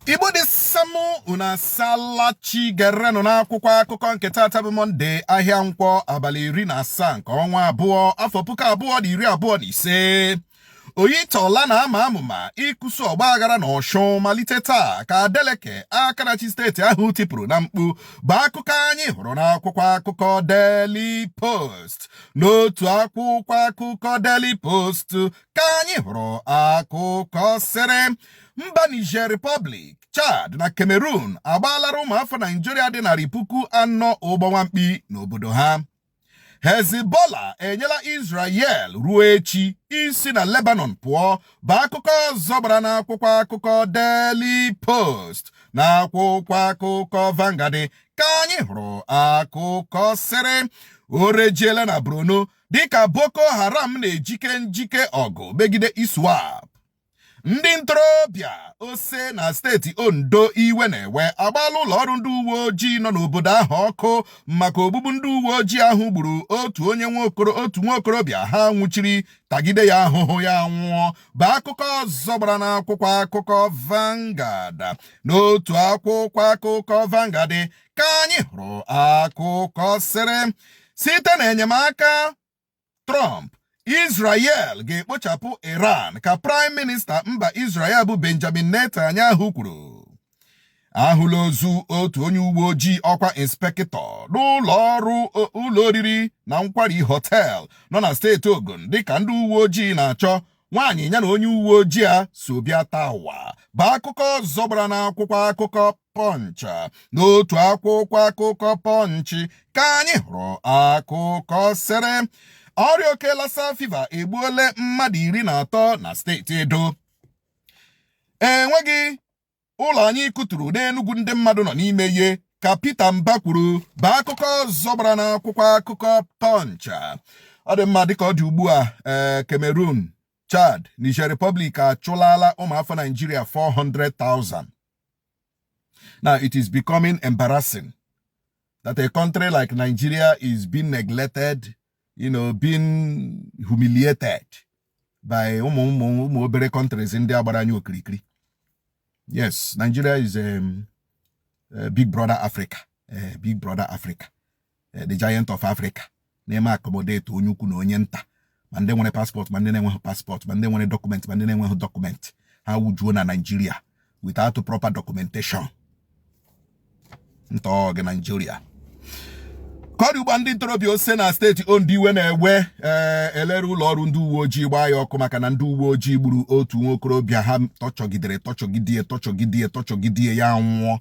Igbo de samu una salachi gereno na akwụkwọ akụkọ nke tata bụ Monde ahịa Nkwo abalị 17 nke ọnwa abụọ afọ 2025. Oyitola na ama amụma ịkụsu ọgbaghara na Ọshụn malite taa ka Adeleke Akarachi steeti ahụ tipụrụ na mkpu bụ akụkọ anyị hụrụ n'akwụkwọ akụkọ Daily Post. N'otu akwụkwọ akụkọ Daily Post ka anyị hụrụ akụkọ sịrị mba Niger Republic, Chad na Cameroon agbalara ụmụafọ Nigeria dị 400,000 ụgbọ nwamkpi n'obodo ha. Hezbollah enyela Israel ruo echi isi na Lebanon pụọ bụ akụkọ ọzọ gbara n'akwụkwọ akụkọ Daily Post. Na akwụkwọ akụkọ Vanguard ka anyị hụrụ akụkọ sịrị orejiela na Borno dịka Boko Haram na-ejike njike ọgụ megide ISWAP. Ndị ntorobịa ose na steeti Ondo iwe na-ewe agbaala ụlọ ọrụ ndị uwe ojii nọ n'obodo ahụ ọkụ maka ogbugbu ndị uwe ojii ahụ gburu otu nwa okorobịa ha nwụchiri tagide ya ahụhụ ya nwụọ bụ akụkọ ọzọ gbara n'akwụkwọ akụkọ Vanguard. N'otu akwụkwọ akụkọ Vanguard ka anyị hụrụ akụkọ sịrị site na enyemaka Trump, Israel ga-ekpochapụ Iran ka Prime Minista mba Israel bụ Benjamin Netanyahu kwuru. Ahụla ozu otu onye uwe ojii ọkwa inspektọ n'ụlọ ọrụ ụlọ oriri na nkwari hotel nọ na steeti Ogun dịka ndị uwe ojii na-achọ nwaanyị ya na onye uwe ojii a so bịa taa ụwa bụ akụkọ ọzọ gbara n'akwụkwọ akụkọ Punch. N'otu akwụkwọ akụkọ Punch ka anyị hụrụ akụkọ sịrị ọrịa oke lassa fever egbuole mmadụ 13 na steeti Edo. Enweghị ụlọ anyị kụturu n'Enugwu ndị mmadụ nọ n'ime ihe ka Peter Mba kwuru bụ akụkọ ọzọ gbara n'akwụkwọ akụkọ Punch. Ọ dị mma dịka ọ dị ugbu a Cameroon, Chad, Niger Republic achụlala ụmụafọ Nigeria 400,000. Now it is becoming embarrassing that a country like Nigeria is being neglected, being humiliated by obere countries in the Abarani Okirikiri. Yes, Nigeria is big brother Africa, big brother Africa, the giant of Africa. Nema accommodate onyuku no onyenta. Mande want a passport, mande ne passport, mande want a document, mande ne document. How would you na Nigeria without a proper documentation? Ntoge Nigeria. Kọdụ ndị ntorobịa ose na steeti Ondo iwe na-ewe elere ụlọ ọrụ ndị uwe ojii gbaa ya ọkụ maka na ndị uwe ojii gburu otu nwa okorobịa ha tọchọgidie ya nwụọ.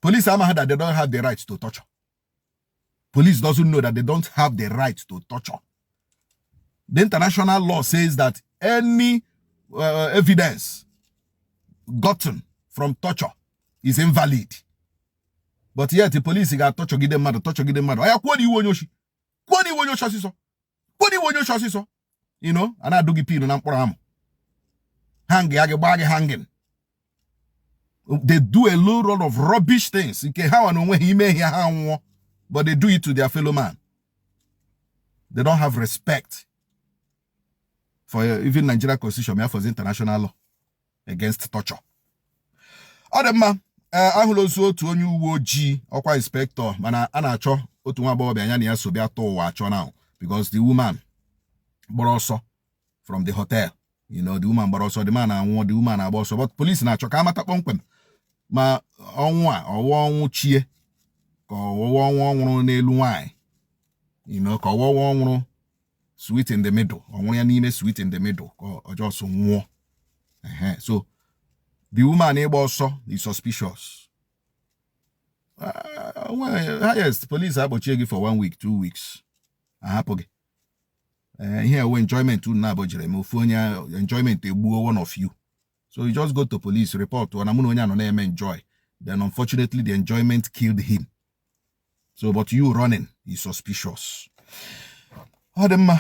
Police amaghị that they don't have the right to torture. Police doesn't know that they don't have the right to torture. The international law says that any evidence gotten from torture is invalid. But yet the police got tọchọgide mmadụ. Aya kwuo na iwe onye oshi. Kwuo na iwe onye oshi ọsịsọ. Kwuo na iwe onye oshi ọsịsọ. A na-adụ gị pin na mkpụrụ amụ. Hang ya gị gbaa gị hanging. They do a lot of rubbish things. Nke ha wa na onwe ha ime ihe ha nwụọ. But they do it to their fellow man. They don't have respect for even Nigeria Constitution, for the international law against torture. Ọ dị mma. Ahụla ozu otu onye uwe ojii ọkwa inspector mana a na-achọ otu nwa agbọghọbịa anya na ya so bịa tụọ ụwa achọ now because the woman gbara ọsọ from the hotel. The woman gbara ọsọ, the man anwụọ, the woman agba ọsọ, but police na-achọ ka amata kpọmkwem ma ọnwụ a ọwụwa ọnwụ chie ka ọwụwa ọnwụ ọnwụrụ n'elu nwaanyị, ka ọwụwa ọnwụrụ sweet in the middle, ọnwụrụ ya n'ime sweet in the middle ka ọjọọ so nwụọ. So the woman also is suspicious. Yes, police have you for 1 week, 2 weeks. Here we enjoyment to enjoyment one of you. So you just go to police, report to an enjoy. Then unfortunately the enjoyment killed him. So but you running is suspicious. Ademma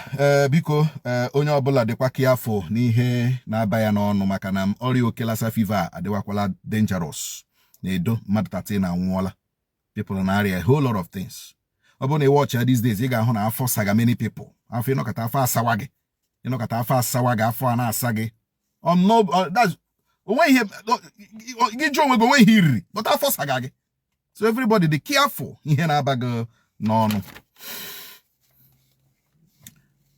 biko onye ọbụla dịkwa kiafo n'ihe na-abaya n'ọnụ maka na ọrịa oke lassa fever adịwakwala dangerous. Na-edo mmadụ 13 anwụọla. People na-arịa a whole lot of things. Ọ bụrụ na ị watch these days ị ga-ahụ na afọ saga many people. Afọ ịnọkọta afọ asawa gị. Afọ a na-asa gị. That's but afọ sagagi. So everybody be careful. Ihe na-abago n'ọnụ.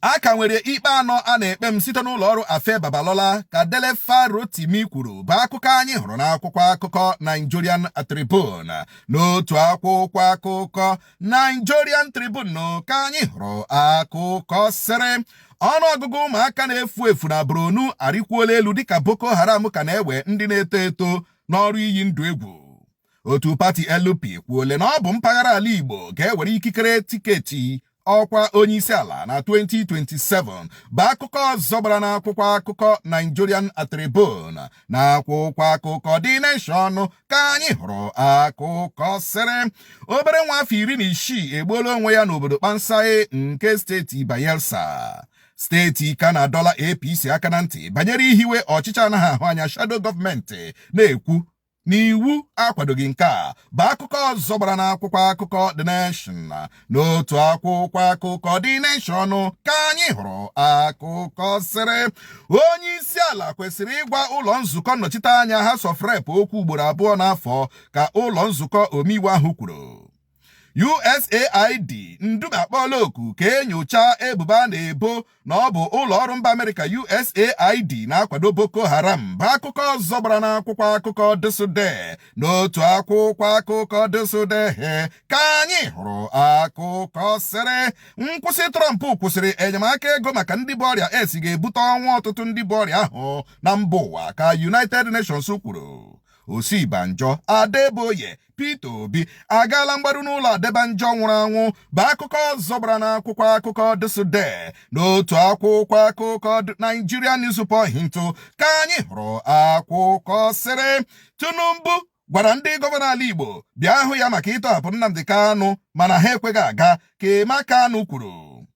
Aka nwere ikpe anọ a na-ekpe m site n'ụlọ ọrụ Afe Babalola ka Delefa Rotimi kwuru bụ akụkọ anyị hụrụ n'akwụkwọ akụkọ Nigerian Tribune. N'otu akwụkwọ akụkọ Nigerian Tribune ka anyị hụrụ akụkọ sịrị ọnụọgụgụ ụmụaka na-efu efu na Borno arịkwuola elu dịka Boko Haram ka na-ewe ndị na-eto eto n'ọrụ iyi ndụ egwu. Otu pati LP kwuole na ọ bụ mpaghara ala Igbo ga-ewere ikikere tiketi ọkwa onye isi ala na 2027 bụ akụkọ ọzọ gbara n'akwụkwọ akụkọ Nigerian Tribune. Na akwụkwọ akụkọ The Nation ka anyị hụrụ akụkọ sịrị obere nwa afọ 16 egbuola onwe ya n'obodo Kpansae nke steeti Bayelsa. Steeti ka na dọla APC aka na ntị banyere ihiwe ọchịchị anaghị ahụ anya shadow gọọmenti na-ekwu n'iwu akwadoghị nke a bụ akụkọ ọzọ gbara n'akwụkwọ akụkọ The Nation. N'otu akwụkwọ akụkọ The Nation ka anyị hụrụ akụkọ sịrị onye isi ala kwesịrị ịgwa ụlọ nzukọ nnọchiteanya House of Rep okwu ugboro abụọ n'afọ ka ụlọ nzukọ omeiwu ahụ kwuru. USAID Ndube akpọọla oku ka enyocha ebubo a na-ebo na ọ bụ ụlọ ọrụ mba Amerịka USAID na-akwado Boko Haram bụ akụkọ ọzọ gbara n'akwụkwọ akụkọ Dịsụde. N'otu akwụkwọ akụkọ Dịsụde ka anyị hụrụ akụkọ sịrị nkwụsị Trump kwụsịrị enyemaka ego maka ndị bụ ọrịa AIDS ga-ebute ọnwụ ọtụtụ ndị bụ ọrịa ahụ na mba ụwa ka United Nations kwuru. Osibanjo Adeboye Peter Obi agaala mgbaru n'ụlọ Adebanjo nwụrụ anwụ bụ akụkọ ọzọ gbara n'akwụkwọ akụkọ Dịsụde. N'otu akwụkwọ akụkọ Nigerian Newspaperheadline ka anyị hụrụ akụkọ sịrị Tinubu gwara ndị gọvanọ ala Igbo bịa hụ ya maka ịtọhapụ Nnamdi Kanu mana ha ekweghị aga ka Emeka Kanu kwuru.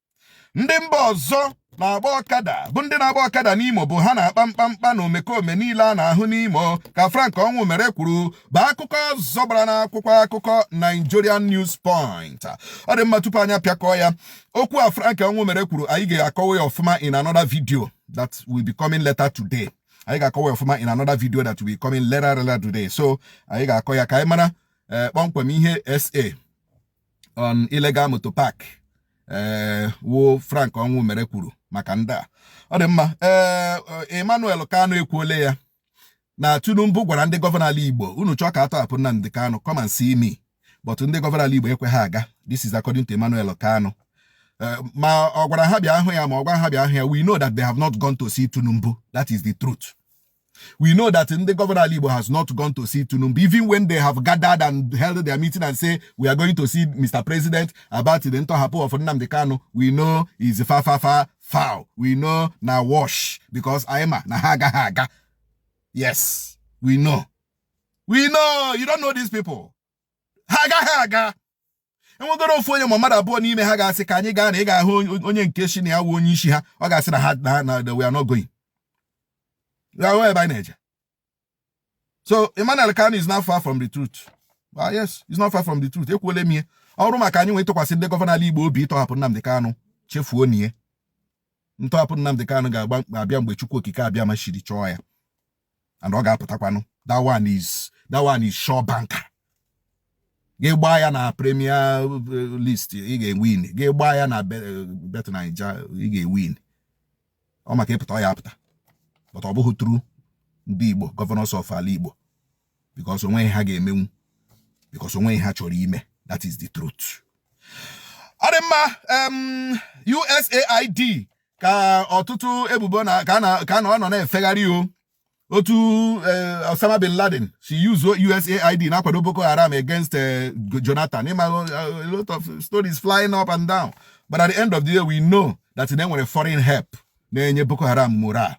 Ndị mba ọzọ na-agba ọkada bụ ndị na-agba ọkada n'Imo bụ ha na-akpa mkpamkpa na omekome niile a na-ahụ n'Imo ka Frank Onwumere kwuru bụ akụkọ ọzọ gbara n'akwụkwọ akụkọ Nigerian News Point. Ọ dị mma tupu anyị apịakọọ ya okwu a Frank Onwumere kwuru anyị ga-akọwa ya ọfụma in another video that will be coming later today. Anyị ga-akọwa ya ọfụma in another video that will be coming later today. So anyị ga-akọ ya ka anyị mara kpọmkwem ihe SA on illegal motor park wo Frank Onwumere kwuru maka ndị a. Ọ dị mma Emmanuel Kanu ekwuole ya na Tinubu gwara ndị gọvanọ ala Igbo unu chọọ ka atọhapụ Nnamdi Kanu come and see me, but ndị gọvanọ ala Igbo ekweghị aga. This is according to Emmanuel Kanu. Ma ọ gwara ha bịa hụ ya ma ọ gwara ha bịa hụ ya, we know that they have not gone to see Tinubu. That is the truth. We know that in the governor ala Igbo has not gone to see Tinubu, even when they have gathered and held their meeting and say, we are going to see Mr. President about the Ntohapo of Nnamdi Kanu. We know is foul. We know na wash because Aima na haga. Yes, we know. We know. You don't know these people. Haga. And we're going to find your mother born n'ime ha ga-asị ka anyị gaa na ị ga-ahụ onye nke shi na ya wu onye isi ha. Ọ ga-asị na we are not going. So Emmanuel Kanu is not far from the truth. Yes, he's not far from the truth. Ekwuole m ihe. Ọrụ maka anyị nwee tụkwasị ndị gọvanọ ala Igbo obi ịtọhapụ Nnamdi Kanu chefuo nie. Ntọhapụ Nnamdi Kanu ga-abịa mgbe Chukwu Okike abịa ma shiri chọọ ya. And ọ ga-apụtakwanụ. That one is sure banker. Ga-egba ya na Premier list ị ga-win. Ga-egba ya na Bet Naija ị ga-win. Ọ maka ịpụta ọ ya apụta. But ọ bụghị true ndị Igbo governors of ala Igbo because onweghị ha ga-emenwu because onweghị ha chọrọ ime. That is the truth. Ọ dị mma USAID ka ọtụtụ ebubo na ka ọ nọ na-efegharị o. Otu Osama bin Laden she used USAID na-akwado Boko Haram against Jonathan. A lot of stories flying up and down. But at the end of the day we know that they nwere foreign help na-enye Boko Haram morale.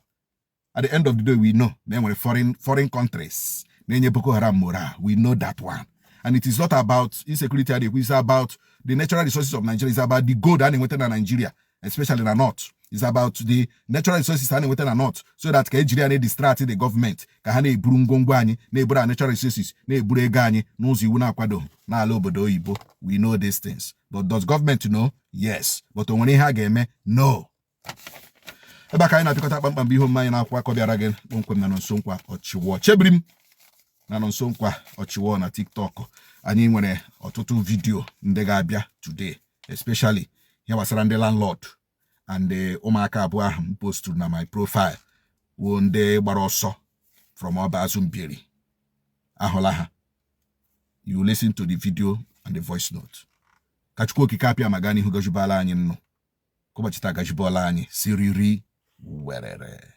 At the end of the day, we know they were foreign countries. Boko Haram morale. We know that one. And it is not about insecurity. It's about the natural resources of Nigeria. It's about the gold and in Nigeria, especially in the north. It's about the natural resources and in the north. So that Nigeria ne distract the government. Kahane burungongwani, ne bura natural resources, ne buregani, nozi una kwado, na alobodo ibo. We know these things. But does government know? Yes. But when hageme, no. ebe ka anyị na-apịkọta kpamkpam bụ ihe omume anyị na-akwa akọ bịara gị kpọmkwem na nso nkwa ọchịwọ chebiri m na nso nkwa ọchịwọ na TikTok. Anyị nwere ọtụtụ vidio ndị ga-abịa today, especially ihe gbasara ndị landlord and ụmụaka abụọ ahụ m posturu na my profile wo ndị gbara ọsọ from Ọba Azụmbiri. Ahụla ha. You listen to the video and the voice note. Ka Chukwu okike apịa ma gaa n'ihu gajibala anyị nnụ. Kụbọchị taa gajibola anyị siriri werere.